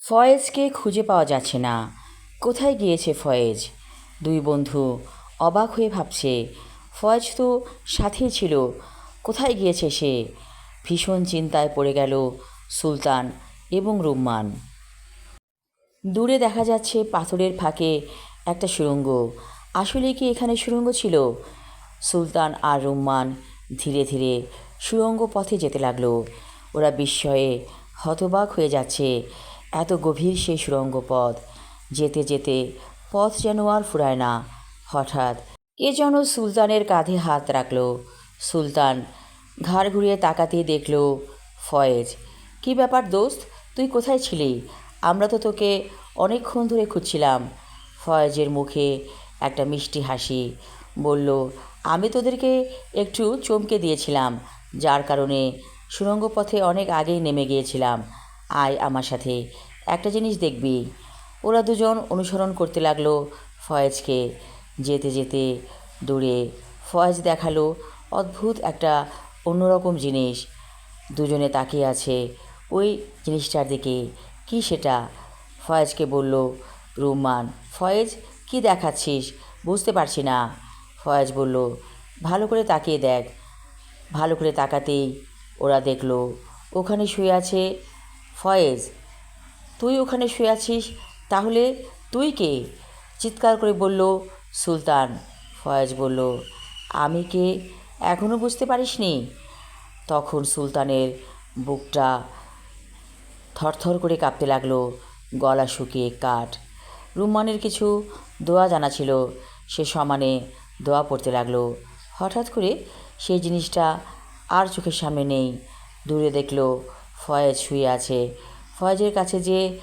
ফয়েজকে খুঁজে পাওয়া যাচ্ছে না। কোথায় গিয়েছে ফয়েজ? দুই বন্ধু অবাক হয়ে ভাবছে, ফয়েজ তো সাথেই ছিল, কোথায় গিয়েছে সে? ভীষণ চিন্তায় পড়ে গেল সুলতান এবং রুম্মান। দূরে দেখা যাচ্ছে পাথরের ফাঁকে একটা সুড়ঙ্গ। আসলে কি এখানে সুড়ঙ্গ ছিল? সুলতান আর রুম্মান ধীরে ধীরে সুড়ঙ্গ পথে যেতে লাগলো। ওরা বিস্ময়ে হতবাক হয়ে যাচ্ছে। এত গভীর সেই সুড়ঙ্গ পথ। যেতে যেতে পথ যেন আর ফুরায় না। হঠাৎ কে যেন সুলতানের কাঁধে হাত রাখল। সুলতান ঘাড় ঘুরিয়ে তাকাতেই দেখল ফয়েজ। কী ব্যাপার দোস্ত, তুই কোথায় ছিলি? আমরা তো তোকে অনেকক্ষণ ধরে খুঁজছিলাম। ফয়েজের মুখে একটা মিষ্টি হাসি। বলল, আমি তোদেরকে একটু চমকে দিয়েছিলাম, যার কারণে সুড়ঙ্গ পথে অনেক আগেই নেমে গিয়েছিলাম। আয় আমার সাথে, একটা জিনিস দেখবি। ওরা দুজন অনুসরণ করতে লাগলো ফয়েজকে। যেতে যেতে দূরে ফয়েজ দেখালো অদ্ভুত একটা অন্যরকম জিনিস। দুজনে তাকিয়ে আছে ওই জিনিসটার দিকে। কি সেটা? ফয়েজকে বলল রুম্মান, ফয়েজ কি দেখাচ্ছিস? বুঝতে পারছি না। ফয়েজ বলল, ভালো করে তাকিয়ে দেখ। ভালো করে তাকাতেই ওরা দেখল ওখানে শুয়ে আছে ফয়েজ। তুই ওখানে শুয়ে আছিস, তাহলে তুই কে? চিৎকার করে বলল সুলতান। ফয়েজ বলল, আমি কে এখনও বুঝতে পারিসনি? তখন সুলতানের বুকটা থরথর করে কাঁপতে লাগলো, গলা শুকিয়ে কাঠ। রুম্মানের কিছু দোয়া জানা ছিল, সে সমানে দোয়া পড়তে লাগলো। হঠাৎ করে সেই জিনিসটা আর চোখের সামনে নেই। দূরে দেখলো ফয়েজ শুয়ে আছে। ফয়েজের কাছে যে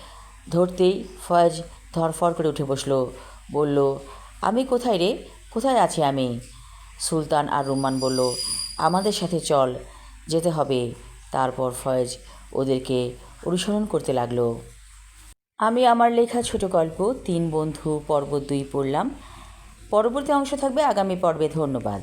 ধরতেই ফয়েজ ধরফর করে উঠে বসলো। বলল, আমি কোথায় রে? কোথায় আছি আমি? সুলতান আর রুম্মান বলল, আমাদের সাথে চল, যেতে হবে। তারপর ফয়েজ ওদেরকে অনুসরণ করতে লাগলো। আমি আমার লেখা ছোট গল্প ৩ বন্ধু পর্ব ২ পড়লাম। পরবর্তী অংশ থাকবে আগামী পর্বে। ধন্যবাদ।